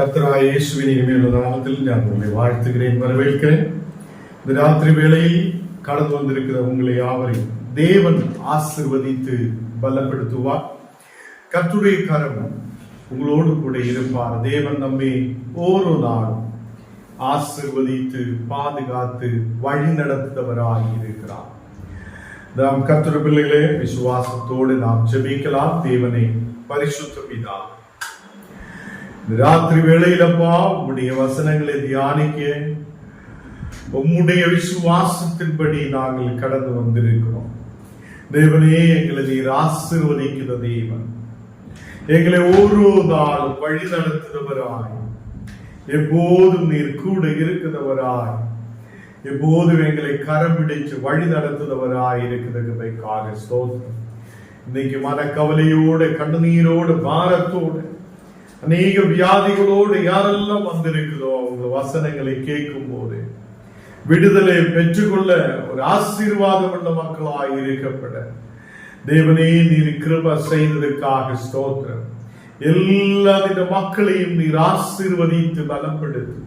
கர்த்தராகிய இயேசுவின் இனிமையுள்ள நாமத்தில் நான் உங்களை வாழ்த்துகிறேன், வரவேற்கிறேன். இந்த ராத்திரி வேளையில் கடந்து வந்திருக்கிற உங்களை யாவரையும் தேவன் ஆசீர்வதித்து பலப்படுத்துவார். கர்த்தருடைய கரம் உங்களோடு கூட இருப்பார். தேவன் நம்மை ஒரு நாளும் ஆசீர்வதித்து பாதுகாத்து வழி நடத்துபவராய் இருக்கிறார். நாம் கர்த்தருடைய பிள்ளைகளே, விசுவாசத்தோடு நாம் ஜெபிக்கலாம். தேவனை பரிசுத்த பிதா, ராத்திரி வேளையிலப்பா உம்முடைய வசனங்களை தியானிக்க உம்முடைய விசுவாசத்தின்படி நாங்கள் கடந்து வந்திருக்கிறோம். தேவனே, எங்களை நீர் ஆசீர்வதிக்கிற தேவன், எங்களை ஒரு நாள் வழி நடத்துகிறவராய், எப்போதும் நீர் கூட இருக்கிறவராய், எப்போதும் எங்களை கரம் பிடிச்சு வழி நடத்துகிறவராய் இருக்கிறதுக்காக ஸ்தோத்திரம். இன்னைக்கு மனக்கவலையோடு, கண்ணீரோடு, பாரத்தோடு, அநேக வியாதிகளோடு யாரெல்லாம் வந்திருக்கிறதோ அவங்க வசனங்களை கேட்கும் போது விடுதலை பெற்றுக்கொள்ள ஒரு ஆசீர்வாதம் உள்ள மக்களாய் இருக்கப்பட தேவனே நீர் கிருபை செய்ததற்காக ஸ்தோத்திரம். எல்லா மக்களையும் நீர் ஆசீர்வதித்து பலப்படுத்து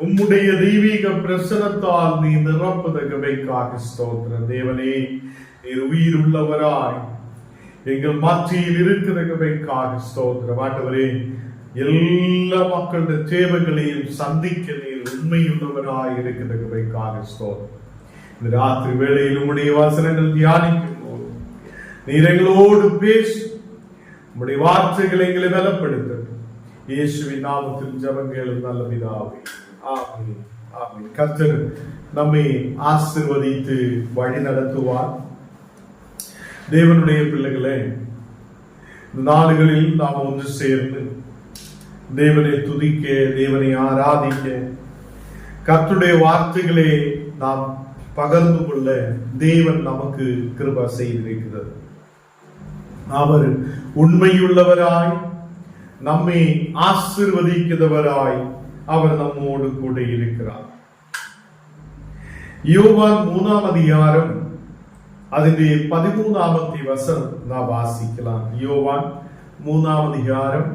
உம்முடைய தெய்வீக பிரசனத்தால் நீ நிரப்புதற்காக ஸ்தோத்திரம். தேவனே, நீர் உயிர் உள்ளவராய் எங்கள் மத்தியில் இருக்கிறதுக்காக ஸ்தோத்திரம். ஆண்டவரே, எல்லா மக்களுடைய தேவைகளையும் சந்திக்க நீர் உண்மையுள்ளவராய் இருக்கிறதுக்காக ஸ்தோத்திரம். இந்த ராத்திரி வேளையில் உம்முடைய வசனங்கள் தியானிக்கும் போது நீர் எங்களோடு பேசி உம்முடைய வார்த்தைகளை எங்களை பலப்படுத்த இயேசுவின் நாமத்தில் ஜெபங்கள் நல்ல பிதாவே, ஆமென், ஆமென். கர்த்தர் நம்மை ஆசீர்வதித்து வழி நடத்துவார். தேவனுடைய பிள்ளைகளே, இந்த நாடுகளில் நாம் ஒன்று சேர்ந்து தேவனை துதிக்க, தேவனை ஆராதிக்க, கர்த்தருடைய வார்த்தைகளை நாம் பகிர்ந்து கொள்ள தேவன் நமக்கு கிருபை செய்திருக்கிறது. அவர் உண்மையுள்ளவராய், நம்மை ஆசீர்வதிக்கிறவராய் அவர் நம்மோடு கூட இருக்கிறார். யோவான் 3ஆம் அதிகாரம் അതിന്റെ 13ാമത്തെ വസനം നാം വാസിக்கலாம். யோவான் 3ஆம் அதிகாரம்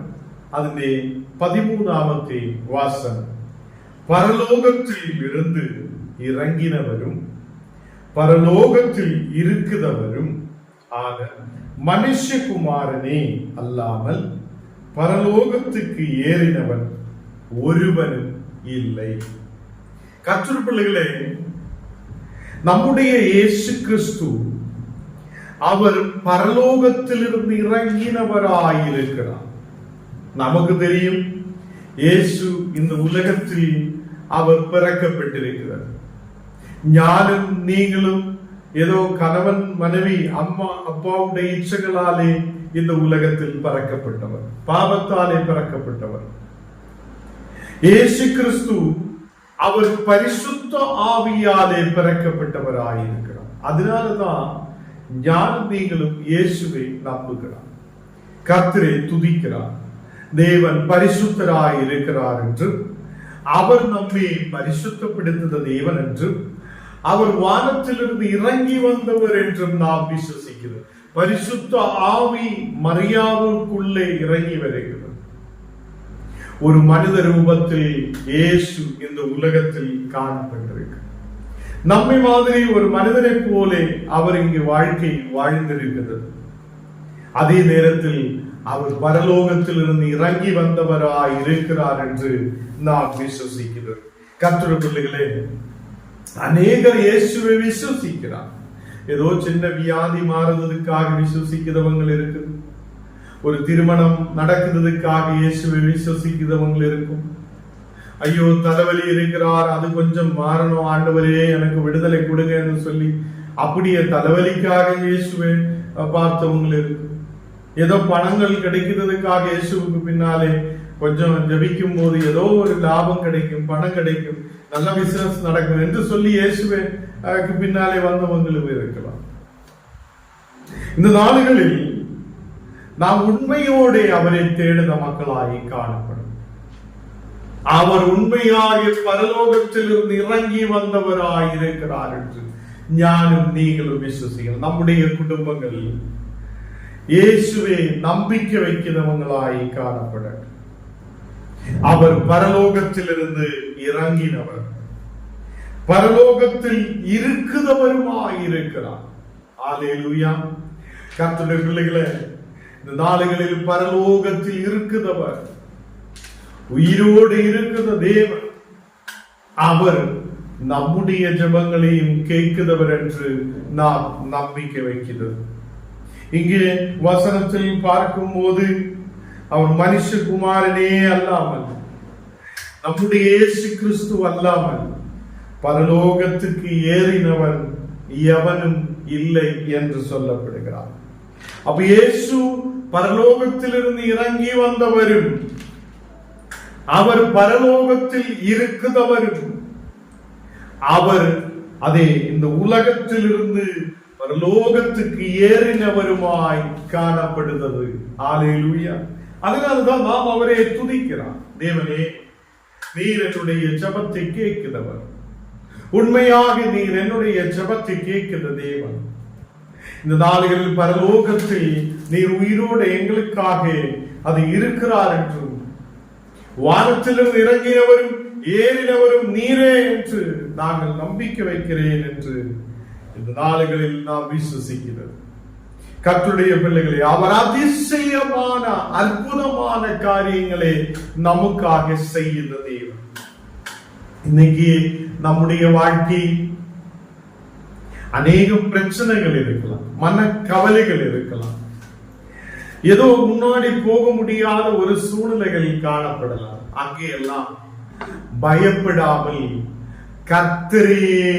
അതിന്റെ 13ാമത്തെ வசனம். பரலோகத்தில் இருந்து இறங்கினவரும் பரலோகத்தில் இருக்கிறவரும் ஆக மனுஷகுமாரனே அல்லாமல் பரலோகத்துக்கு ஏறினவன் ஒருவனும் இல்லை. கர்த்தருடைய பிள்ளைகளே, நம்முடைய இயேசு கிறிஸ்து அவர் பரலோகத்திலிருந்து இறங்கினவராயிருக்கிறார். நமக்கு தெரியும், இயேசு இந்த உலகத்தில் அவர் பிறக்கப்பட்டிருக்கிறார். ஞானும் நீங்களும் ஏதோ கணவன் மனைவி அம்மா அப்பாவுடைய இச்சைகளாலே இந்த உலகத்தில் பிறக்கப்பட்டவர், பாவத்தாலே பிறக்கப்பட்டவர். இயேசு கிறிஸ்து அவர் பரிசுத்த ஆவியாலே பிறக்கப்பட்டவராயிருக்கிறார். அதனாலதான் ஞானம் நீங்களும் இயேசுவை நம்புகிறார், கர்த்தரை துதிக்கிறார். தேவன் பரிசுத்தராய் இருக்கிறார் என்று, அவர் நம்மை பரிசுத்தப்படுத்த தேவன் என்று, அவர் வானத்திலிருந்து இறங்கி வந்தவர் என்றும் நாம் விசுவசிக்கிறோம். பரிசுத்த ஆவி மரியாவுக்குள்ளே இறங்கி வருகிறது. ஒரு மனித ரூபத்தில் இயேசு இந்த உலகத்தில் காணப்பட்டிருக்கு. நம்மை மாதிரி ஒரு மனிதனை போல அவர் இங்கு வாழ்க்கை வாழ்ந்திருக்கிறது. அதே நேரத்தில் அவர் பரலோகத்தில் இருந்து இறங்கி வந்தவராய் இருக்கிறார் என்று நாம் விசுவசிக்கிறோம். கர்த்தருடைய பிள்ளைகளே, அநேகர் இயேசுவை விசுவசிக்கிறார். ஏதோ சின்ன வியாதி மாறுவதற்காக விசுவசிக்கிறவங்க இருக்கு. ஒரு திருமணம் நடக்கிறதுக்காக இயேசுவை விசுவசிக்கிறவங்க இருக்கும். ஐயோ, தலைவலி இருக்கிறார், அது கொஞ்சம் மாறணும், ஆண்டவரே எனக்கு விடுதலை கொடுங்கன்னு சொல்லி அப்படியே தலைவலிக்காக இயேசுவை பார்த்தவங்க இருக்கு. ஏதோ பணங்கள் கிடைக்கிறதுக்காக இயேசுவுக்கு பின்னாலே கொஞ்சம் ஜபிக்கும் போது ஏதோ ஒரு லாபம் கிடைக்கும், பணம் கிடைக்கும், நல்ல பிசினஸ் நடக்கும் என்று சொல்லி இயேசுவுக்கு பின்னாலே வந்தவங்களும் இருக்கலாம். இந்த நாடுகளில் நாம் உண்மையோடு அவரை தேடுத மக்களாகி காணப்படும். அவர் உண்மையாக பரலோகத்தில் இருந்து இறங்கி வந்தவராய் இருக்கிறார் என்று ஞானம் நீங்களும் விசுவசிக்கிறோம். நம்முடைய குடும்பங்கள் இயேசுவை நம்பிக்கை வைக்கிறவங்களாய் காணப்பட அவர் பரலோகத்திலிருந்து இறங்கினவர், பரலோகத்தில் இருக்குதவருமாயிருக்கிறார். அல்லேலூயா. கர்த்தருடைய பிள்ளைகளே, இந்த நாளுகளில் பரலோகத்தில் இருக்குதவர், உயிரோடு இருக்கிற தேவன், அவர் நம்முடைய ஜெபங்களையும் கேட்கிறவர் என்று நாம் நம்பிக்கை வைக்கிறது. இங்கே வசனத்தில் பார்க்கும் போது அவர் மனுஷகுமாரனே அல்லாமல், நம்முடைய இயேசு கிறிஸ்து அல்லாமல் பரலோகத்துக்கு ஏறினவன் எவனும் இல்லை என்று சொல்லப்படுகிறார். அப்ப இயேசு பரலோகத்திலிருந்து இறங்கி வந்தவரும், அவர் பரலோகத்தில் இருக்குதவரும், அவர் அதே இந்த உலகத்திலிருந்து பரலோகத்துக்கு ஏறினவருமாய் காணப்படுகிறது. அல்லேலூயா. அதனால்தான் நாம் அவரை துதிக்கிறார். தேவனே, நீர் என்னுடைய ஜெபத்தை கேட்கிறவர், உண்மையாக நீர் என்னுடைய ஜெபத்தை கேட்கிற தேவன். இந்த நாடுகளில் பரலோகத்தில் நீர் உயிரோடு எங்களுக்காக அது இருக்கிறார் என்றும், வானத்திலிருந்து இறங்கினவரும் ஏறினவரும் நீரே என்று நாங்கள் நம்பிக்கை வைக்கிறேன் என்று இந்த நாடுகளில் நாம் விசுவசிக்கிறது. கர்த்தருடைய பிள்ளைகளே, அவர் அதிசயமான அற்புதமான காரியங்களை நமக்காக செய்த தேவன். இன்னைக்கு நம்முடைய வாழ்க்கை அநேக பிரச்சனைகள் இருக்கலாம், மன கவலைகள் இருக்கலாம், ஏதோ முன்னாடி போக முடியாத ஒரு சூழ்நிலைகள் காணப்படலாம். அங்கேயெல்லாம் பயப்படாமல் கர்த்தரையே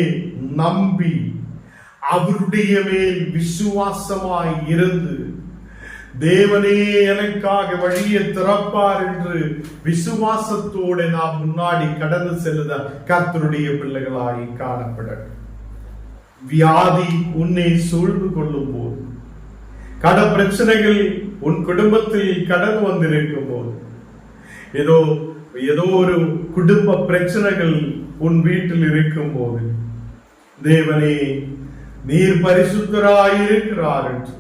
நம்பி அவருடைய மேல் விசுவாசமாய் இருந்து, தேவனே எனக்காக வழியை திறப்பார் என்று விசுவாசத்தோடு நாம் முன்னாடி கடந்து செல்லுத கர்த்தருடைய பிள்ளைகளாய் காணப்படட்டும். வியாதி உன்னை சூழ்ந்து கொள்ளும் போது, கட பிரச்சனைகள் உன் குடும்பத்தில் கடந்து வந்திருக்கும் போது, ஏதோ ஒரு குடும்ப பிரச்சனைகள் உன் வீட்டில் இருக்கும் போது, தேவனே நீர் பரிசுத்தராய் இருக்கிறார் என்று,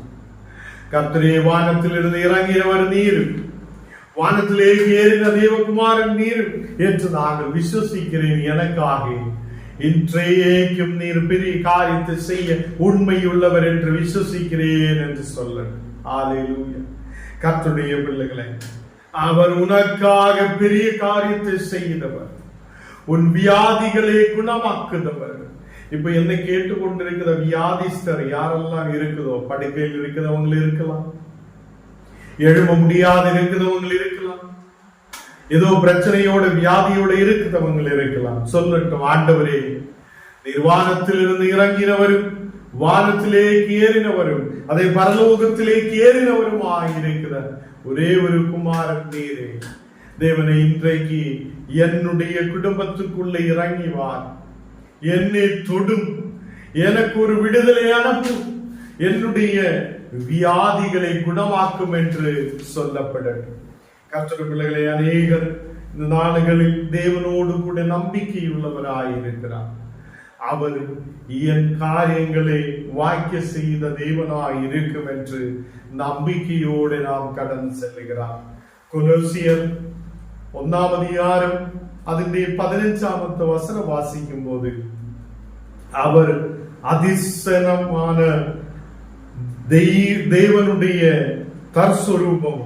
கர்த்தரே வானத்திலிருந்து இறங்கியவர் நீர், வானத்திலே ஏறின தேவகுமாரன் நீர் என்று நாங்கள் விசுவசிக்கிறேன். எனக்காக இன்றையேக்கும் நீர் பெரிய காரியத்தை செய்ய உண்மையுள்ளவர் என்று விசுவசிக்கிறேன் என்று சொல்ல. அல்லேலூயா. கர்த்தருடைய பிள்ளைகளே, அவர் உனக்காக பெரிய காரியத்தை செய்தவர், உன் வியாதிகளை குணமாக்குதவர். இப்ப என்னை கேட்டுக்கொண்டிருக்கிற வியாதிஸ்தர் யாரெல்லாம் இருக்குதோ, படுக்கையில் இருக்கிறவங்க இருக்கலாம், எழும்ப முடியாது இருக்கிறவங்க இருக்கலாம், ஏதோ பிரச்சனையோட வியாதியோட இருக்கிறவங்க இருக்கலாம். சொல்லட்டும், ஆண்டவரே நீர் வானத்திலிருந்து இறங்கினவரும் வானத்திலே ஏறினவரும் அதை பரலோகத்திலே ஏறினவருமாய் இருக்கிற ஒரே ஒரு குமாரன் நீரே. தேவனை, இன்றைக்கு என்னுடைய குடும்பத்துக்குள்ளே இறங்கி வார், என்னை தொடும், எனக்கு ஒரு விடுதலை அனுப்பும், என்னுடைய வியாதிகளை குணமாக்கும் என்று சொல்லப்படட்டும். கர்த்தருடைய பிள்ளைகளே, அநேகர் இந்த நாடுகளில் தேவனோடு கூட நம்பிக்கையுள்ளவராயிருக்கிறார். அவர் என் காரியங்களை வாய்க்க செய்த தேவனாய் இருக்கும் என்று நம்பிக்கையோடு நாம் கடந்து செல்லுகிறார். கொலோசியர் 1 அதிகாரம் അതിന്റെ 15ാമത്തെ വചനം വാസിക്കുമ്പോൾ, അവർ அதிசயமான தேவனுடைய தற்ஸ்வரூபம்,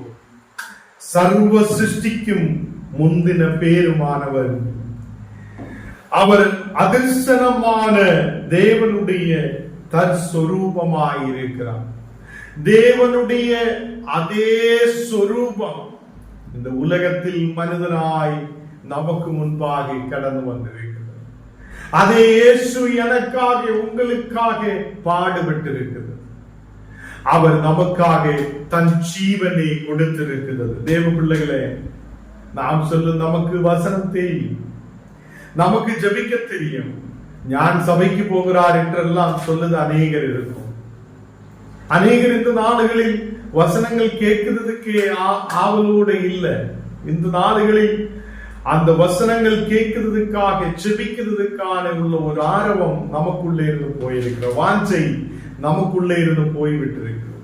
சர்வ சிருஷ்டிக்கும் முந்தின பேருமானவர், அவர் அதிசயமான தேவனுடைய தற்ஸ்வரூபமாயிருக்கிறார். தேவனுடைய அதே ஸ்வரூபம் இந்த உலகத்தில் மனிதனாய் நமக்கு முன்பாக கடந்து வந்திருக்கிறது. அதே இயேசு எனக்காக உங்களுக்காக பாடுபட்டிருக்கிறது. அவர் நமக்காக தன் ஜீவனை கொடுத்திருக்கிறது. தேவ பிள்ளைகளே, நாம் சொல்லும் நமக்கு வசனம் தெரியும், நமக்கு ஜெபிக்க தெரியும், ஞான் சபைக்கு போகிறார் என்றெல்லாம் சொல்லுது அநேகர் இருக்கும். அநேகர் இந்த நாடுகளில் வசனங்கள் கேட்கிறதுக்கு ஆவலோடு இல்லை. இந்த நாடுகளில் அந்த வசனங்கள் கேட்கிறதுக்காக ஜெபிக்கிறதுக்கான உள்ள ஒரு ஆர்வம் நமக்குள்ளே இருந்து போயிருக்கிற வாஞ்சை நமக்குள்ளே இருந்து போய்விட்டு இருக்கிறது.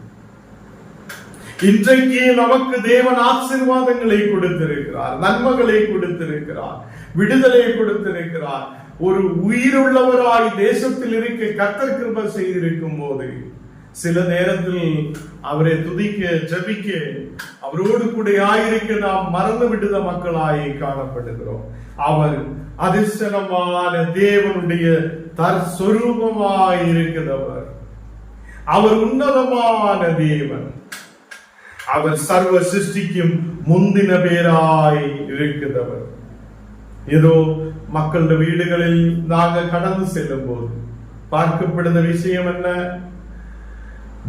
இன்றைக்கு நமக்கு தேவன் ஆசீர்வாதங்களை கொடுத்திருக்கிறார், நன்மைகளை கொடுத்திருக்கிறார், விடுதலை கொடுத்திருக்கிறார். ஒரு உயிருள்ளவராய் தேசத்தில் இருக்க கர்த்தர் கிருபை செய்திருக்கும் போது சில நேரத்தில் அவரை துதிக்க, ஜெபிக்க, அவரோடு கூட ஆயிருக்க நாம் மறந்து விடுத மக்களாய் காணப்படுகிறோம். அவர் அதிர்ஷ்டமான தேவனுடைய தற்ஸ்வரூபமாய் இருக்கிறவர். அவர் உன்னதமான தேவன். அவர் சர்வ சிருஷ்டிக்கும் முந்தின பேராய் இருக்கிறவர். ஏதோ மக்களுடைய வீடுகளில் நாங்கள் கடந்து செல்லும் போது பார்க்கப்படுத விஷயம் என்ன?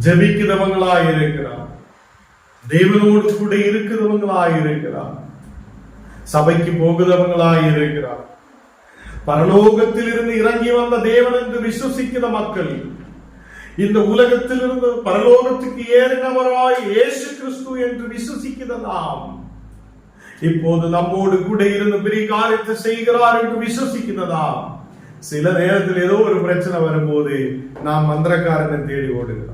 ஜெபிக்கிறவங்களாய் இருக்கிறார், தேவனோடு கூட இருக்கிறவங்களாய் இருக்கிறார், சபைக்கு போகிறவங்களாய் இருக்கிறார், பரலோகத்தில் இருந்து இறங்கி வந்த தேவன் என்று விசுவசிக்கிற மக்கள், இந்த உலகத்தில் இருந்து பரலோகத்துக்கு ஏறினவராய் இயேசு கிறிஸ்து என்று விசுவசிக்கிற நாம், இப்போது நம்மோடு கூட இருந்து பெரிய காரியத்தை செய்கிறார் என்று விசுவசிக்கிறதா? சில நேரத்தில் ஏதோ ஒரு பிரச்சனை வரும்போது நாம் மந்திரக்காரனை தேடி ஓடுகிறோம்.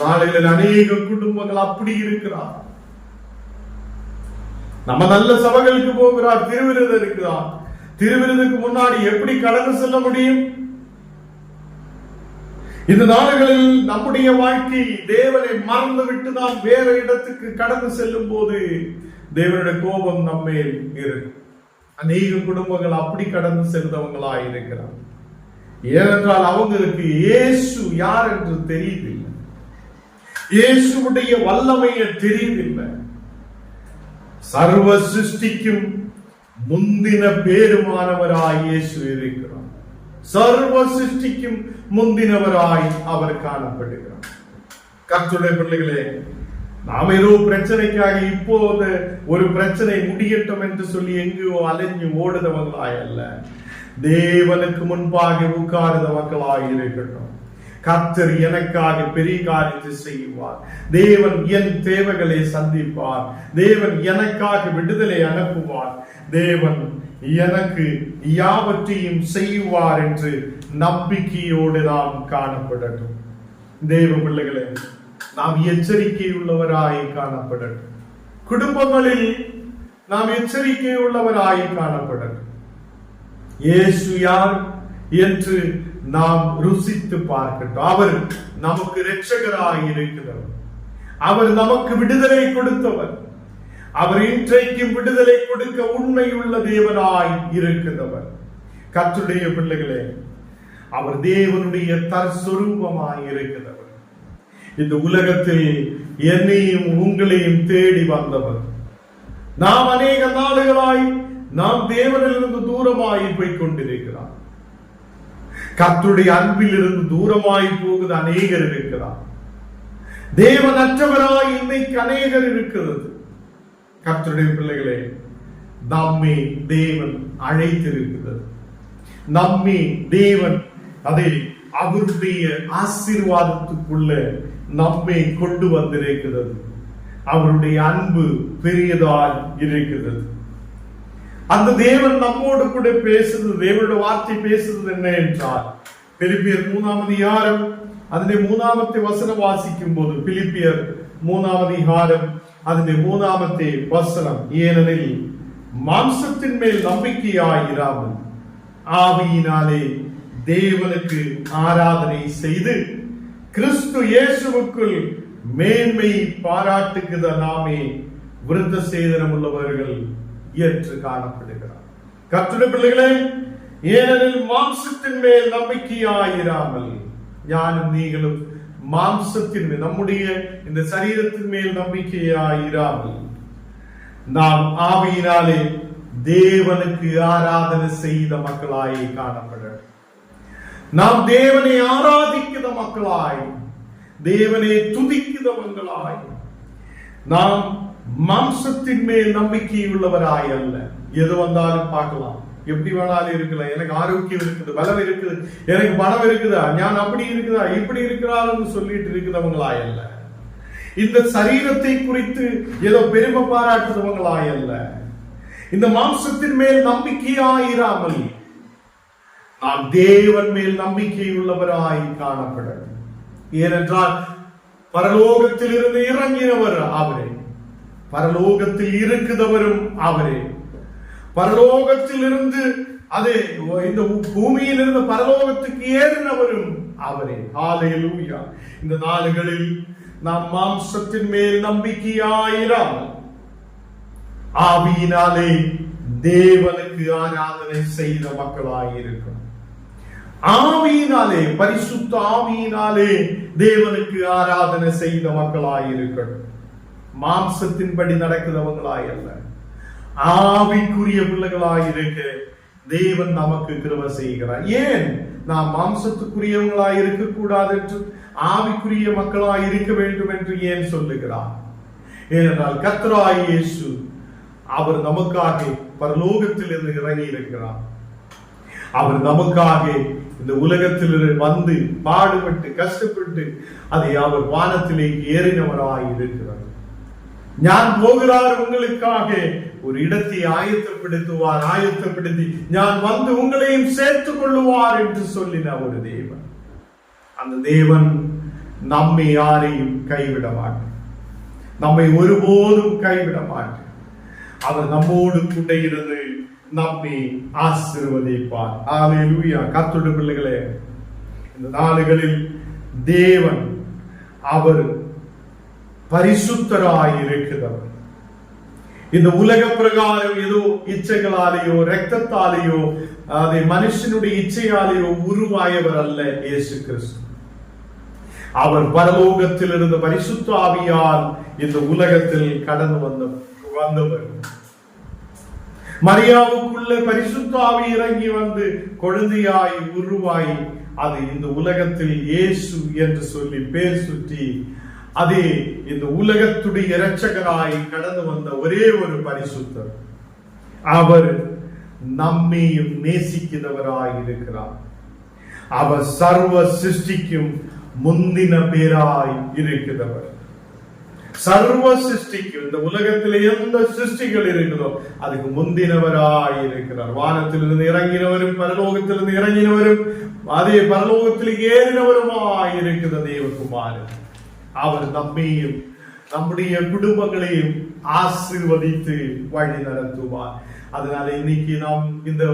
நாளில் அநேக குடும்பங்கள் அப்படி இருக்கிறார். நம்ம நல்ல சபைகளுக்கு போகிறார், திருவிருது இருக்கிறார், திருவிருதுக்கு முன்னாடி எப்படி கடந்து செல்ல முடியும்? இந்த நாடுகளில் நம்முடைய வாழ்க்கை தேவனை மறந்து விட்டு நாம் வேற இடத்துக்கு கடந்து செல்லும் போது தேவனுடைய கோபம் நம்மேல் இருக்கும். அநேக குடும்பங்கள் அப்படி கடந்து செல்றவங்களாய் இருக்கிறார். ஏனென்றால் அவங்களுக்கு இயேசு யார் என்று தெரியவில்லை, இயேசுடைய வல்லமையை தெரியவில்லை. சர்வ சிருஷ்டிக்கும் முந்தின பேருமானவராய் இயேசு இருக்கிறார். சர்வ சிருஷ்டிக்கும் முந்தினவராய் அவர் காணப்படுகிறார். கர்த்தருடைய பிள்ளைகளே, நாம் ஏதோ பிரச்சனைக்காக இப்போது ஒரு பிரச்சனை முடியட்டும் என்று சொல்லி எங்கேயோ அலைஞ்சு ஓடுதவங்களாய் அல்ல, தேவனுக்கு முன்பாக உட்கார்ந்த மக்களாய் இருக்கட்டும். கர்த்தர் எனக்காக பெரிய காரியத்தை செய்வார், தேவன் என் தேவைகளை சந்திப்பார், தேவன் எனக்காக விடுதலை அனுப்புவார், தேவன் எனக்கு யாவற்றையும் செய்வார் என்று நம்பிக்கையோடு நாம் காணப்படட்டும். தேவ பிள்ளைகளே, நாம் எச்சரிக்கை உள்ளவராய் காணப்படட்டும். குடும்பங்களில் நாம் எச்சரிக்கை உள்ளவராய் காணப்படட்டும். இயேசு யார் என்று நாம் ருசித்து பார்க்கட்டும். அவர் நமக்கு இரட்சகராய் இருக்கிறவர், அவர் நமக்கு விடுதலை கொடுத்தவர், அவர் இன்றைக்கும் விடுதலை கொடுக்க உண்மையுள்ள தேவனாய் இருக்கிறவர். கர்த்தருடைய பிள்ளைகளே, அவர் தேவனுடைய தற்ஸ்வரூபமாய் இருக்கிறவர். இந்த உலகத்தில் என்னையும் உங்களையும் தேடி வந்தவர். நாம் அநேக நாடுகளாய் நாம் தேவனிலிருந்து தூரமாய் போய் கொண்டிருக்கிறார். கர்த்தருடைய அன்பில் இருந்து தூரமாய் போகுது அநேகர் இருக்கிறார். தேவனற்றவராய் இன்னைக்கு அநேகர் இருக்கிறது. கர்த்தருடைய பிள்ளைகளே, நம்மை தேவன் அழைத்திருக்கிறது. நம்மை தேவன் அதை அவருடைய ஆசீர்வாதத்துக்குள்ள நம்மை கொண்டு வந்திருக்கிறது. அவருடைய அன்பு பெரியதாய் இருக்கிறது. அந்த தேவன் நம்மோடு கூட பேசுறது, தேவனுடைய வார்த்தை பேசுறது என்ன என்றால், பிலிப்பியர் 3ஆம் அதிகாரம் அதிலே 3ஆம் வசனம் வாசிக்கும் போது, பிலிப்பியர் 3ஆம் அதிகாரம் அதிலே 3ஆம் வசனம், ஏனெனில் மாம்சத்தின் மேல் நம்பிக்கையாயிராமல் ஆவியினாலே தேவனுக்கு ஆராதனை செய்து கிறிஸ்து இயேசுவுக்குள் மேன்மை பாராட்டுகிற நாமே விருத்த சேதனம் உள்ளவர்கள் என்று காணப்படுகிறார். கர்த்தருடைய பிள்ளைகளே, ஏனெனில் மாம்சத்தின் மேல் நம்பிக்கையாயிராமல், ஞானும் நீங்களும் மாம்சத்தின் மேல், நம்முடைய இந்த சரீரத்தின் மேல் நம்பிக்கையாயிராமல், நாம் ஆவியினாலே தேவனுக்கு ஆராதனை செய்த மக்களாய் காணப்பட, நாம் தேவனை ஆராதிக்கிற மக்களாய், தேவனை துதிக்கிறவங்களாய், நாம் மாம்சத்தின் மேல் நம்பிக்கை உள்ளவராய் அல்ல. எது வந்தாலும் பார்க்கலாம், எப்படி வேணாலும் இருக்கலாம், எனக்கு ஆரோக்கியம் இருக்குது, பலம் இருக்குது, எனக்கு பணம் இருக்குதா, ஞான் அப்படி இருக்குதா, இப்படி இருக்கிறான்னு சொல்லிட்டு இருக்கிறவங்களாய் அல்ல. இந்த சரீரத்தை குறித்து ஏதோ பெருமை பாராட்டுறவங்களாய் அல்ல. இந்த மாம்சத்தின் மேல் நம்பிக்கையாயிராமல் நாம் தேவன் மேல் நம்பிக்கை உள்ளவராய் காணப்பட. ஏனென்றால் பரலோகத்தில் இருந்து இறங்கினவர் அவரே, பரலோகத்தில் இருக்குதவரும் அவரே, பரலோகத்தில் இருந்து அதே இந்த பூமியில் இருந்து பரலோகத்துக்கு ஏறினவரும் அவரே. ஹல்லேலூயா. இந்த நாளுகளில் நாம் மாம்சத்தின் மேல் நம்பிக்கையாயிராமல் ஆவியினாலே தேவனுக்கு ஆராதனை செய்த மக்களாயிருக்கும். ஆவியினாலே, பரிசுத்த ஆவியினாலே தேவனுக்கு ஆராதனை செய்த மக்களாயிருக்கட்டும். மாம்சத்தின்படி நடக்கிறவங்களாய் அல்ல, ஆவிக்குரிய பிள்ளைகளாயிருக்க தேவன் நமக்கு கிருபை செய்கிறார். ஏன் நாம் மாம்சத்துக்குரியவங்களாய் இருக்க கூடாது என்று, ஆவிக்குரிய மக்களாய் இருக்க வேண்டும் என்று ஏன் சொல்லுகிறார்? ஏனென்றால் கர்த்தராகிய இயேசு அவர் நமக்காக பரலோகத்தில் இருந்து இறங்கி இருக்கிறார். அவர் நமக்காக இந்த உலகத்தில் வந்து பாடுபட்டு கஷ்டப்பட்டு அதை அவர் வானத்திலே ஏறினவராய் இருக்கிறார். ஞான் போகிறார் உங்களுக்காக ஒரு இடத்தை ஆயத்தப்படுத்துவார், ஆயத்தப்படுத்தி ஞான் வந்து உங்களையும் சேர்த்துக் கொள்ளுவார் என்று சொல்லின ஒரு தேவன். அந்த தேவன் நம்மை யாரையும் கைவிட மாட்டார், நம்மை ஒருபோதும் கைவிட மாட்டார். அவர் நம்மோடு கூட இருந்து நம்மை ஆசீர்வதிப்பார். ஹல்லேலூயா. கர்த்தருடைய பிள்ளைகளே, இந்த நாளுகளில் தேவன் அவர் பரிசுத்தராய் இருக்கிறவர். இந்த உலக பிரகாரம் ஏதோ இச்சைகளாலேயோ இரத்தத்தாலேயோ அதை மனுஷனுடைய இச்சையாலேயோ உருவாயவர் அல்ல இயேசு கிறிஸ்து. அவர் பரலோகத்தில் இருந்த பரிசுத்த ஆவியால் இந்த உலகத்தில் கடந்து வந்தவர். மரியாவுக்குள்ள பரிசுத்த ஆவி இறங்கி வந்து குழந்தையாய் உருவாய் அது இந்த உலகத்தில் இயேசு என்று சொல்லி பேர் சுற்றி அதே இந்த உலகத்துடைய இரட்சகராய் கடந்து வந்த ஒரே ஒரு பரிசுத்தர். அவர் நம்மையும் நேசிக்கிறவராய் இருக்கிறார். அவர் சர்வ சிருஷ்டிக்கும் முந்தின பேராய் இருக்கிறவர். சர்வ சிருஷ்டிக்கும், இந்த உலகத்தில் எந்த சிருஷ்டிகள் இருக்கிறதோ அதுக்கு முந்தினவராய் இருக்கிறார். வானத்திலிருந்து இறங்கினவரும் பரலோகத்திலிருந்து இறங்கினவரும் அதே பரலோகத்தில் ஏறினவருமாய் இருக்கிற தேவகுமாரன். அவர் நம்மையும் நம்முடைய குடும்பங்களையும் ஆசீர்வதித்து வழி நடத்துவார். அதனால இன்னைக்கு நாம் இந்த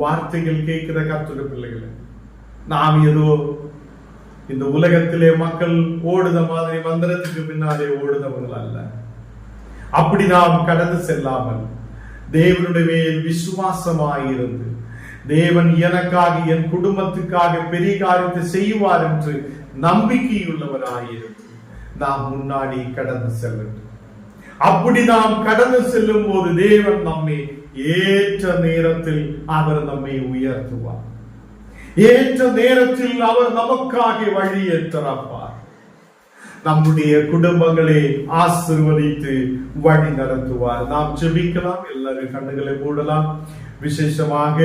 வார்த்தைகள் கேட்கிற கர்த்தருடைய பிள்ளைகளை, நாம் ஏதோ இந்த உலகத்திலே மக்கள் ஓடுத மாதிரி மந்திரத்துக்கு பின்னாலே ஓடுதவர்கள் அல்ல. அப்படி நாம் கடந்து செல்லாமல் தேவனுடைய மேல் விசுவாசமாயிருந்து தேவன் எனக்காக என் குடும்பத்துக்காக பெரிய காரியத்தை செய்வார் என்று நம்பிக்கையுள்ளவராயிருந்து நாம் முன்னாடி கடந்து செல்லட்டும். அப்படி நாம் கடந்து செல்லும் போது தேவன் நம்மை ஏற்ற நேரத்தில் அவர் நம்மை உயர்த்துவார். ஏற்ற நேரத்தில் அவர் நமக்காக வழியை திறப்பார். நம்முடைய குடும்பங்களை ஆசீர்வதித்து வழி நடத்துவார். நாம் ஜெபிக்கலாம். எல்லாரும் கண்ணுகளை மூடலாம். விசேஷமாக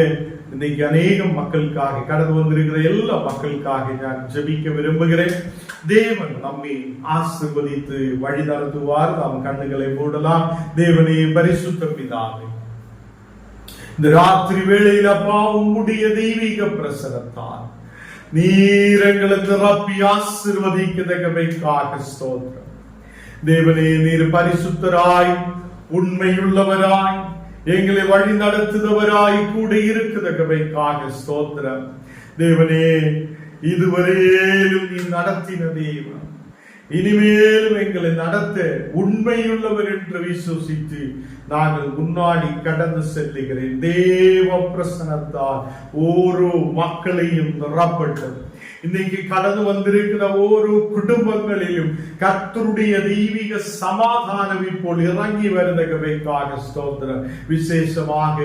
இன்னைக்கு அநேகம் மக்களுக்காக கடந்து வந்திருக்கிற எல்லா மக்களுக்காக நான் ஜெபிக்க விரும்புகிறேன். தேவன் நம்மை ஆசீர்வதித்து வழி நடத்துவார். நாம் கண்ணுகளை மூடலாம். தேவனே, பரிசுத்த பிதாவே, இந்த ராத்திரி வேளையில் அப்பா உம்முடைய தெய்வீக பிரசனத்தால் நீர் எங்களை நிரப்பி ஆசீர்வதிக்கதற்காக ஸ்தோத்திரம். தேவனே, நீர் பரிசுத்தராய் உண்மையுள்ளவராய் எங்களை வழி நடத்துதவராய் கூட இருக்குதற்காக ஸ்தோத்திரம். தேவனே, இதுவரையிலும் நீ நடத்தின தேவன், இனிமேலும் எங்களை நடத்த உண்மையுள்ளவர் என்று விசுவசித்து நாங்கள் முன்னாடி கடந்து செல்லுகிறேன். தேவ பிரசனத்தால் ஓரோ மக்களையும் நிரப்பட்டது. இன்னைக்கு கடந்து வந்திருக்கிற ஓரோ குடும்பங்களிலும் கர்த்தருடைய தெய்வீக சமாதானம் இப்போது இறங்கி வருவதற்காக ஸ்தோத்திரம். விசேஷமாக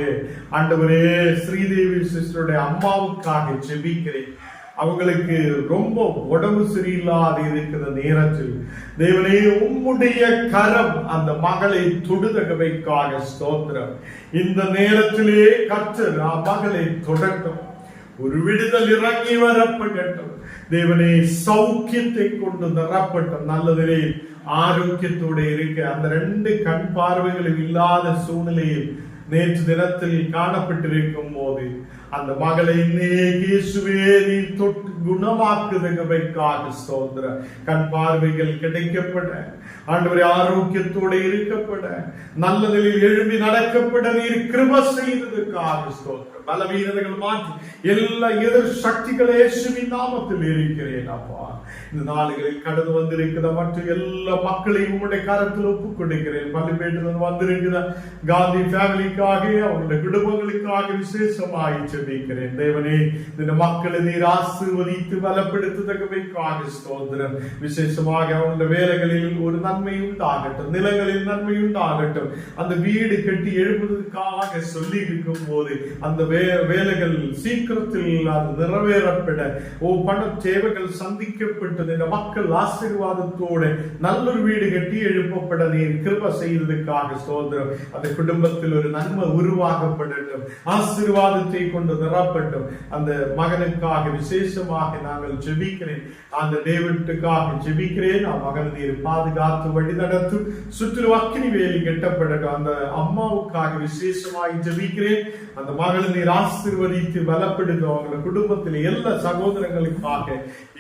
ஆண்டவரே, ஸ்ரீதேவி சிஸ்டருடைய அம்மாவுக்காக ஜெபிக்கிறேன். அவங்களுக்கு ரொம்ப உடம்பு சரியில்லாத இருக்கிற நேரத்தில் தேவனே உம்முடைய கரம் அந்த மகளை தொடுதகவைக்காக ஸ்தோத்திரம். இந்த நேரத்திலே கர்த்தர் மகளை தொடட்டும், ஒரு விடுதல் இறங்கி வரப்படட்டும். தேவனே, சௌக்கியத்தை கொண்டு நிரப்பட்டும். நல்லதிலே ஆரோக்கியத்தோடு இருக்க அந்த 2 கண் பார்வைகளும் இல்லாத சூழ்நிலையில் நேற்று தினத்தில் காணப்பட்டிருக்கும் போது அந்த மகளை இயேசுவே நீ தொட்டு குணமாக்குதற்காக ஸ்தோத்திரம். கண் பார்வைகள் கிடைக்கப்பட, ஆண்டவரே ஆரோக்கியத்தோட இருக்கப்பட, நல்ல நிலையில் எழும்பி நடக்கப்பட நீர் கிருபை செய்ததற்காக ஸ்தோத்திரம். பலவீனர்கள் மாற்றி எல்லா எதிர் சக்திகளை இயேசுவின் நாமத்தில் இருக்கிறேன் அப்பா. இந்த நாடுகளில் கடந்து வந்திருக்கிற மற்ற எல்லா மக்களையும் உங்களுடைய கரத்தில் ஒப்புக் கொடுக்கிறேன். பள்ளிப்பேட்டில் வந்திருக்கிற காந்தி ஃபேமிலிக்காக, அவங்களுடைய குடும்பங்களுக்காக விசேஷமாய் ஜெபிக்கிறேன். தேவனே, இந்த மக்களை நீர் ஆசீர்வதித்து பலப்படுத்துவதற்காக ஸ்தோத்திரம். விசேஷமாக அவங்களுடைய வேலைகளில் ஒரு நன்மை உண்டாகட்டும், நிலங்களில் நன்மை உண்டாகட்டும். அந்த வீடு கட்டி எழுப்புவதற்காக சொல்லி இருக்கும் போது அந்த வேலைகள் சீக்கிரத்தில் அது நிறைவேறப்பட, பண தேவைகள் சந்திக்கப்பட்டது, இந்த மக்கள் ஆசீர்வாதத்தோடு நல்லொரு வீடு கட்டி எழுப்பப்பட நீர் கிருபை செய்ததற்காக ஸ்தோத்திரம். அந்த குடும்பத்தில் ஒரு நன்மை உருவாக்கப்படட்டும், ஆசீர்வாதத்தை கொண்டு நிரப்பட்டும். அந்த மகனுக்காக விசேஷமாக நாங்கள் ஜெபிக்கிறேன். அந்த டேவிட்டுக்காக ஜெபிக்கிறேன். மகன் நீர் பாதுகாத்து வழி நடத்தும், சுற்றிலும் அக்கினி வேலி கட்டப்படட்டும். அந்த அம்மாவுக்காக விசேஷமாக ஜெபிக்கிறேன். அந்த மகளை நீர் ஆசீர்வதித்து பலப்படுத்தும். அவங்கள குடும்பத்தில் எல்லா சகோதரங்களுக்காக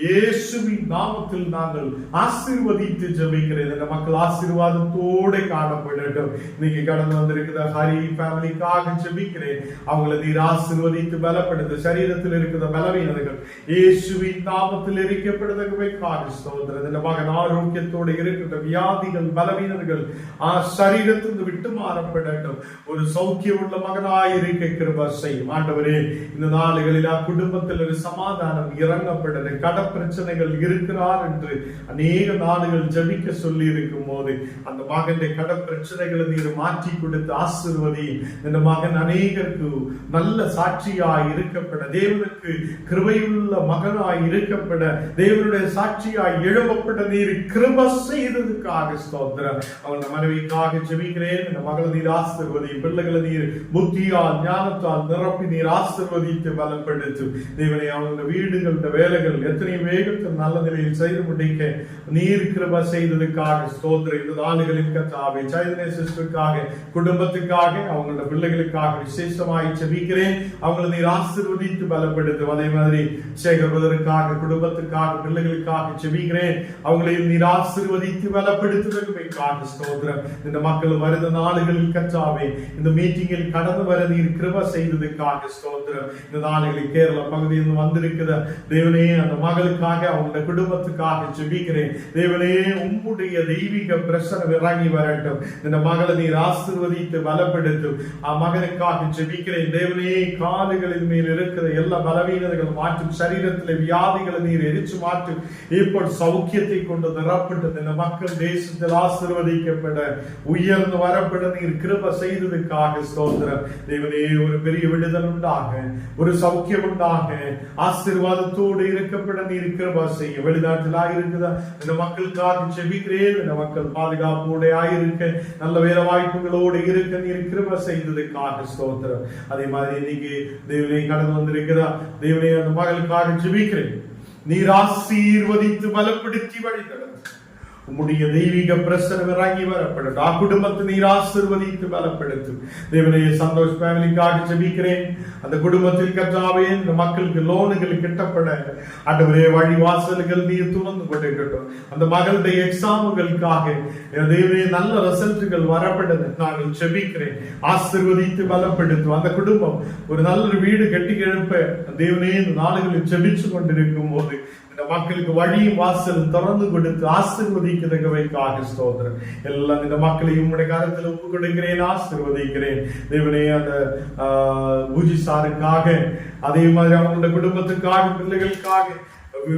இயேசுவின் நாமத்தில் நாங்கள் ஆசீர்வதித்து ஜெபிக்கிறேன். இந்த மக்கள் ஆசீர்வாதத்தோடு காணப்படட்டும். இன்னைக்கு கடந்து வந்திருக்கிற ஹரி ஃபேமிலிக்காக ஜெபிக்கிறேன். அவங்களை நீர் ஆசீர்வதித்து பலப்படுத்த, சரீரத்தில் இருக்கிற பலவீனர்கள் இயேசுவின் நாமத்தில் எரிக்கப்படுவதற்காக ஸ்தோத்திரம். இந்த மகன் ஆரோக்கியத்தோடு இருக்கிற வியாதிகள் பலவீனர்கள் சரீரத்திலிருந்து விட்டு மாறப்படட்டும். ஒரு சௌக்கியம் உள்ள மகனாயிருக்க கிருபை செய்யும். ஆண்டவரே, இந்த நாடுகளில் குடும்பத்தில் ஒரு சமாதானம் இறங்கப்பட்டது. கட பிரச்சனைகள் இருக்கிறார் என்று அநேக நாடுகள் ஜபிக்க சொல்லி இருக்கும் போது அந்த மகனுடைய கட பிரச்சனைகளை நீர் மாற்றி கொடுத்து ஆசீர்வதி. இந்த மகன் அநேகருக்கு நல்ல சாட்சியாய் இருக்கப்பட, தேவனுக்கு கிருபையுள்ள மகனாய் இருக்கப்பட, தேவனுடைய சாட்சியாய் எழுப்பப்பட நீர் கிருபை செய்ததுக்காக ஸ்தோத்திரம். அவன் மனைவிக்காக ஜெபிக்கிறேன். இந்த மகளை நீர் ஆசீர்வதி. பிள்ளைகளை நீர் புத்தியால் ஞானத்தால் நிரப்பி நீர் ஆசீர்வதித்து பலப்படுத்தும். தேவனை அவங்களுடைய வீடுகள் வேலைகள் எத்தனை வேகத்தில் நல்ல நிலையில் செய்து முடிக்க நீர் கிருபை செய்ததுக்காக ஸ்தோத்திரம். இந்த நாடுகளின் கர்த்தாவே, சைதன்ய சிஸ்டருக்காக, குடும்பத்துக்காக, அவங்களுடைய பிள்ளைகளுக்காக விசேஷமாய் ஜெபிக்கிறேன். அவங்களை நீர் ஆசீர்வதித்து பலப்படுத்தும். அதே மாதிரி சேகர்வதற்காக, குடும்பத்துக்காக, பிள்ளைகளுக்காக ஜெபிக்கிறேன். அவங்களையும் நீர் ஆசீர்வதித்து பலப்படுத்துவதற்காக ஸ்தோத்திரம். இந்த மக்கள் வருத நாடுகளில் கர்த்தாவே, இந்த மீட்டிங்கில் கடந்து வர நீர் கிருபை செய்ததுக்காக ஸ்தோத்திரம். இந்த நாடுகளில் கேரள பகுதியில் வந்திருக்கிற தேவனே, அந்த மகளுக்காக, அவங்களுடைய குடும்பத்துக்காக ஜெபிக்கிறேன். தேவனே, உம்முடைய தெய்வீக பிரசனம் இறங்கி வரட்டும். இந்த மகளை நீர் ஆசீர்வதித்து பலப்படுத்தும். மகனுக்காக ஜெபிக்கிறேன். தேவனே, காதுகளின் மேல் இருக்கிற எல்லா பலவீனங்கள் மாற்றும், சரீரத்தில் வியாதிகளை நீர் எரிச்சு மாற்றும். இப்போது சௌக்கியத்தை கொண்டு நிரப்பட்டது. இந்த மக்கள் தேசத்தில் ஆசீர்வதிக்கப்பட, உயர்ந்து வரப்பட நீர் கிருபை செய்ததுக்காக ஸ்தோத்திரம். தேவனே, ஒரு பெரிய விடுதல் உண்டாக, ஒரு சௌக்கியம் உண்டாக, ஆசீர்வாதத்தோடு இருக்கப்பட நீர் கிருபை செய்ய. வெளிநாட்டில் ஆயிருக்குதா இந்த மக்களுக்காக ஜெபிக்கிறேன். இந்த மக்கள் பாதுகாப்போடு ஆயிருக்க, நல்ல வேலை வாய்ப்புகளோடு இருக்க நீர் கிருபை செய்ததுக்காக ஸ்தோத்திரம். அதே மாதிரி இன்னைக்கு தேவனை கடந்து வந்திருக்கிறா. தேவனை அந்த மகளுக்காக ஜெபிக்கிறேன். நீர் ஆசீர்வதித்து பலப்படுத்தி வழி நடத்து. உம்முடைய தெய்வீக பிரசனம் இறங்கி வரப்படும். குடும்பத்தை நீர் ஆசீர்வதித்து பலப்படுத்தும். தேவனே, சந்தோஷ் ஃபேமிலிக்காக ஜெபிக்கிறேன். அந்த குடும்பத்தில் கர்த்தாவே, இந்த மக்களுக்கு லோனுகள் கிட்டப்பட, ஆண்டவரே, வழி வாசல்கள் நீர் துறந்து கொண்டிருக்கட்டும். அந்த மகளுடைய எக்ஸாமுகளுக்காக தேவனே நல்ல ரிசல்ட்டுகள் வரப்பட்டது நாங்கள் ஜெபிக்கிறேன். ஆசீர்வதித்து பலப்படுத்தும். அந்த குடும்பம் ஒரு நல்ல வீடு கட்டி எழுப்ப தேவனே இந்த நாடுகளில் ஜெபிச்சு கொண்டிருக்கும் போது இந்த மக்களுக்கு வழியும் வாசலும் திறந்து கொடுத்து ஆசீர்வதிக்கிறதுக்காக ஸ்தோத்திரம். எல்லாம் இந்த மக்களையும் உம்முடைய கரத்தில் ஒப்பு கொடுக்கிறேன், ஆசீர்வதிக்கிறேன். தேவனே, அந்த பூஜி சாருக்காக, அதே மாதிரி அவங்களுடைய குடும்பத்துக்காக, பிள்ளைகளுக்காக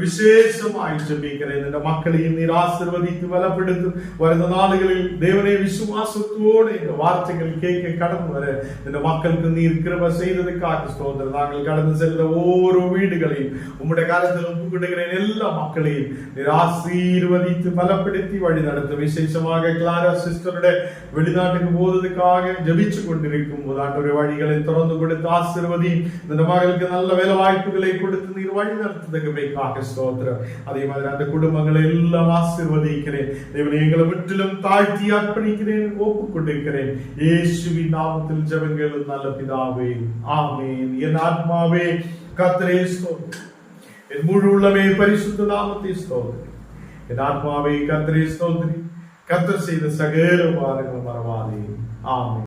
விசேஷமாய் ஜெபிக்கிறேன். இந்த மக்களையும் நீர் ஆசீர்வதித்து பலப்படுத்தும். வருந்த நாடுகளில் தேவனே விசுவாசத்தோடு இந்த வார்த்தைகள் கேட்க கடந்து வர இந்த மக்களுக்கு நீர் கிருபை செய்ததுக்காக ஸ்தோத்திரம். நாங்கள் கடந்து செல்ற ஒவ்வொரு வீடுகளையும் உம்முடைய காலத்தில் ஒப்பு கொடுக்கிறேன். எல்லா மக்களையும் நீர் ஆசீர்வதித்து பலப்படுத்தி வழி நடத்தும். விசேஷமாக கிளாரா சிஸ்டருடைய வெளிநாட்டுக்கு போவதற்காக ஜெபிச்சு கொண்டிருக்கும் போது ஆண்டவருடைய வழிகளை திறந்து கொடுத்து ஆசீர்வதி. இந்த மகளுக்கு நல்ல வேலை வாய்ப்புகளை கொடுத்து நீர் வழி நடத்துவதற்காக அதற்காக ஸ்தோத்திரம். அதே மாதிரி அந்த குடும்பங்களை எல்லாம் ஆசீர்வதிக்கிறேன். தேவனே, எங்களை முற்றிலும் தாழ்த்தி அர்ப்பணிக்கிறேன், ஒப்புக் கொடுக்கிறேன். இயேசுவின் நாமத்தில் ஜெபங்கள் நல்ல பிதாவே, ஆமென். என் ஆத்மாவே கர்த்தரை ஸ்தோத்திரம், என் முழு உள்ளமே பரிசுத்த நாமத்தை ஸ்தோத்திரம். என் ஆத்மாவே கர்த்தரை ஸ்தோத்திரி, கர்த்தர் செய்த சகல உபகாரங்கள் மறவாதே. ஆமென்.